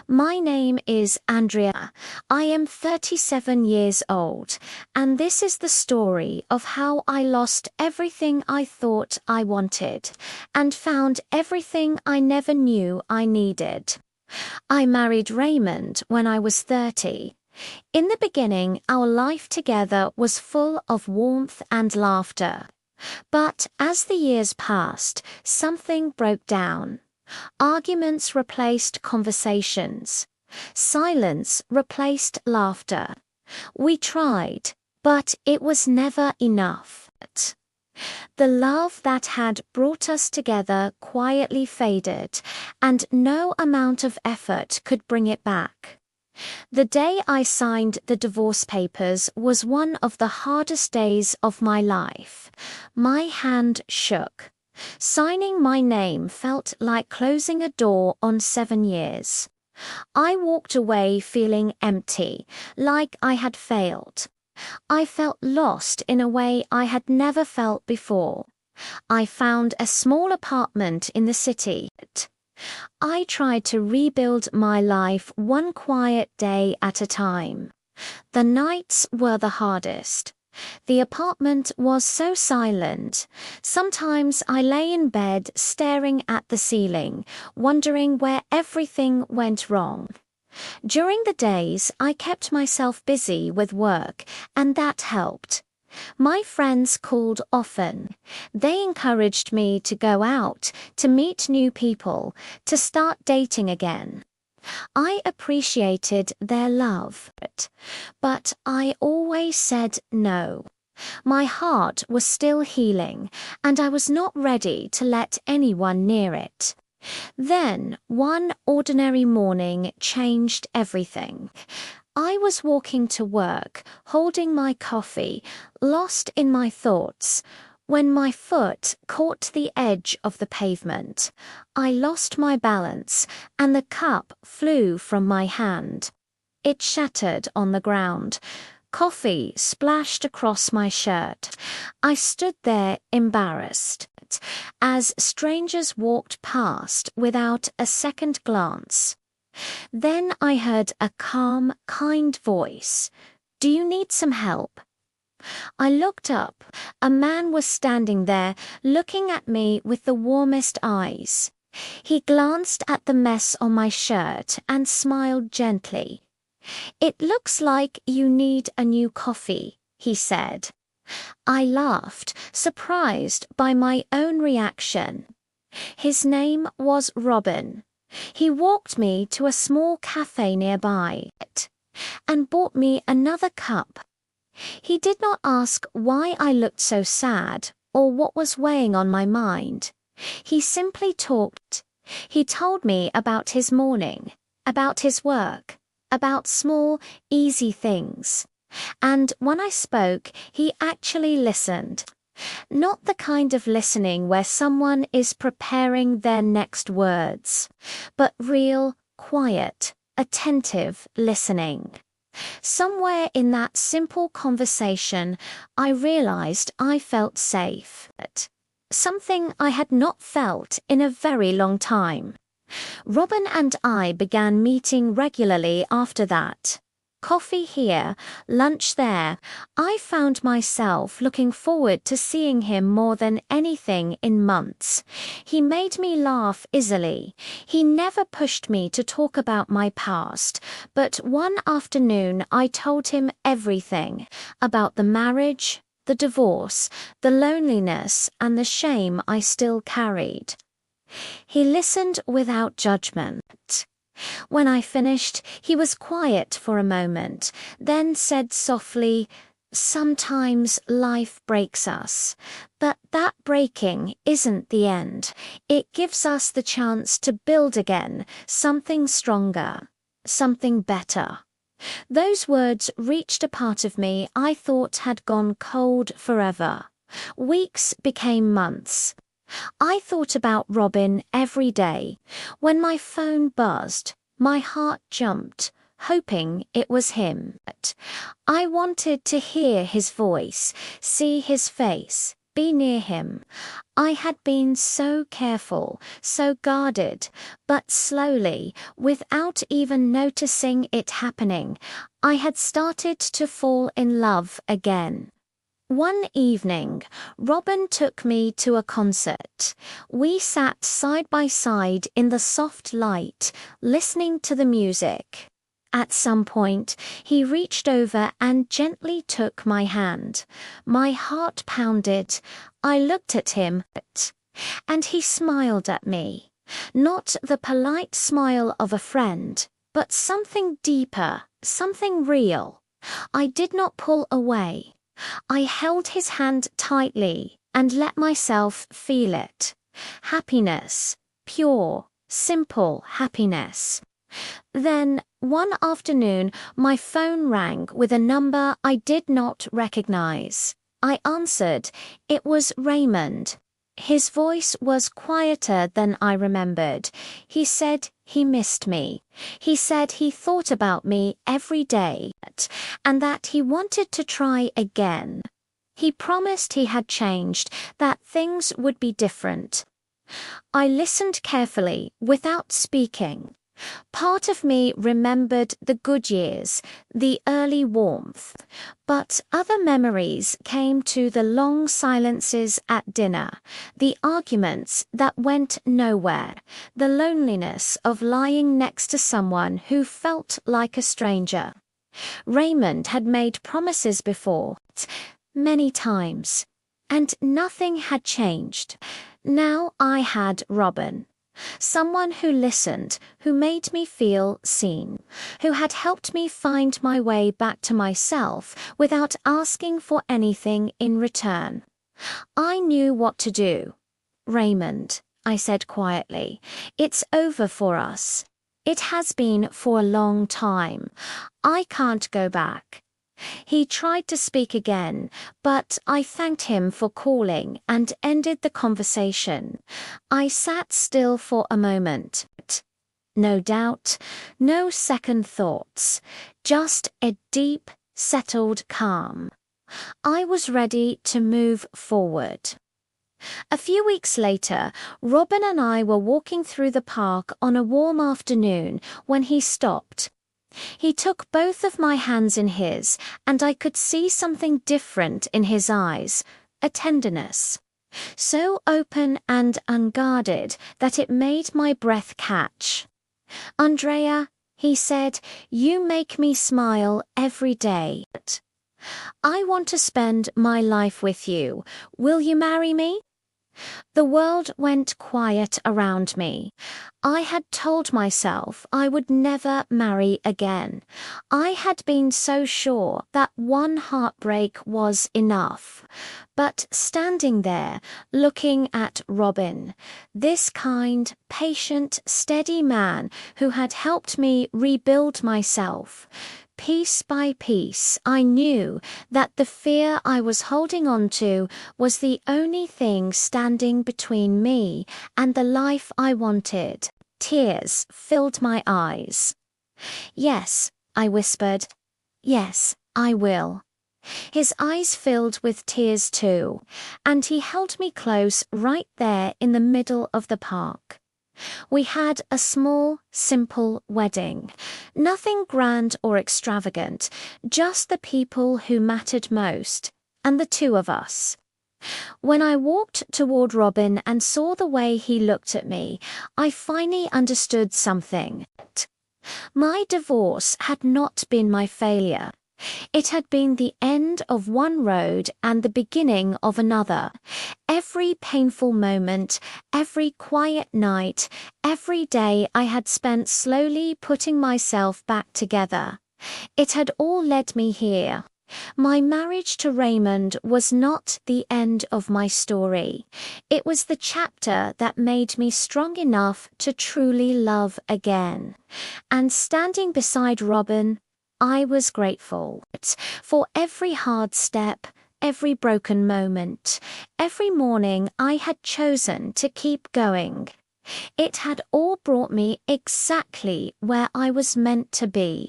My name is Andrea. I am 37 years old, and this is the story of how I lost everything I thought I wanted and found everything I never knew I needed. I married Raymond when I was 30. In the beginning, our life together was full of warmth and laughter. But as the years passed, something broke down. Arguments replaced conversations. Silence replaced laughter. We tried, but it was never enough. The love that had brought us together quietly faded, and no amount of effort could bring it back. The day I signed the divorce papers was one of the hardest days of my life. My hand shook. Signing my name felt like closing a door on 7 years. I walked away feeling empty, like I had failed. I felt lost in a way I had never felt before. I found a small apartment in the city. I tried to rebuild my life one quiet day at a time. The nights were the hardest. The apartment was so silent. Sometimes I lay in bed staring at the ceiling, wondering where everything went wrong. During the days, I kept myself busy with work, and that helped. My friends called often. They encouraged me to go out, to meet new people, to start dating again. I appreciated their love, but I always said no. My heart was still healing, and I was not ready to let anyone near it. Then, one ordinary morning changed everything. I was walking to work, holding my coffee, lost in my thoughts, when my foot caught the edge of the pavement. I lost my balance, and the cup flew from my hand. It shattered on the ground. Coffee splashed across my shirt. I stood there embarrassed, as strangers walked past without a second glance. Then I heard a calm, kind voice. "Do you need some help?" I looked up. A man was standing there, looking at me with the warmest eyes. He glanced at the mess on my shirt and smiled gently. "It looks like you need a new coffee," he said. I laughed, surprised by my own reaction. His name was Robin. He walked me to a small cafe nearby and bought me another cup. He did not ask why I looked so sad or what was weighing on my mind. He simply talked. He told me about his morning, about his work, about small, easy things. And when I spoke, he actually listened. Not the kind of listening where someone is preparing their next words, but real, quiet, attentive listening. Somewhere in that simple conversation, I realized I felt safe. Something I had not felt in a very long time. Robin and I began meeting regularly after that. Coffee here, lunch there. I found myself looking forward to seeing him more than anything in months. He made me laugh easily. He never pushed me to talk about my past, but one afternoon I told him everything about the marriage, the divorce, the loneliness, and the shame I still carried. He listened without judgment. When I finished, he was quiet for a moment, then said softly, "Sometimes life breaks us, but that breaking isn't the end. It gives us the chance to build again, something stronger, something better." Those words reached a part of me I thought had gone cold forever. Weeks became months. I thought about Robin every day. When my phone buzzed, my heart jumped, hoping it was him. I wanted to hear his voice, see his face, be near him. I had been so careful, so guarded, but slowly, without even noticing it happening, I had started to fall in love again. One evening, Robin took me to a concert. We sat side by side in the soft light, listening to the music. At some point, he reached over and gently took my hand. My heart pounded. I looked at him, and he smiled at me. Not the polite smile of a friend, but something deeper, something real. I did not pull away. I held his hand tightly and let myself feel it. Happiness, pure, simple happiness. Then, one afternoon, my phone rang with a number I did not recognize. I answered. It was Raymond. His voice was quieter than I remembered. He said he missed me. He said he thought about me every day, and that he wanted to try again. He promised he had changed, that things would be different. I listened carefully, without speaking. Part of me remembered the good years, the early warmth, but other memories came to the long silences at dinner, the arguments that went nowhere, the loneliness of lying next to someone who felt like a stranger. Raymond had made promises before, many times, and nothing had changed. Now I had Robin. Someone who listened, who made me feel seen, who had helped me find my way back to myself without asking for anything in return. I knew what to do. Raymond, I said quietly, it's over for us. It has been for a long time. I can't go back. He tried to speak again, but I thanked him for calling and ended the conversation. I sat still for a moment. No doubt, no second thoughts, just a deep, settled calm. I was ready to move forward. A few weeks later, Robin and I were walking through the park on a warm afternoon when he stopped. He took both of my hands in his, and I could see something different in his eyes, a tenderness, so open and unguarded that it made my breath catch. Andrea, he said, you make me smile every day. I want to spend my life with you. Will you marry me? The world went quiet around me. I had told myself I would never marry again. I had been so sure that one heartbreak was enough. But standing there, looking at Robin, this kind, patient, steady man who had helped me rebuild myself, piece by piece, I knew that the fear I was holding on to was the only thing standing between me and the life I wanted. Tears filled my eyes. Yes, I whispered. Yes, I will. His eyes filled with tears too, and he held me close right there in the middle of the park. We had a small, simple wedding. Nothing grand or extravagant, just the people who mattered most, and the two of us. When I walked toward Robin and saw the way he looked at me, I finally understood something. My divorce had not been my failure. It had been the end of one road and the beginning of another. Every painful moment, every quiet night, every day I had spent slowly putting myself back together. It had all led me here. My marriage to Raymond was not the end of my story. It was the chapter that made me strong enough to truly love again. And standing beside Robin, I was grateful for every hard step, every broken moment, every morning I had chosen to keep going. It had all brought me exactly where I was meant to be.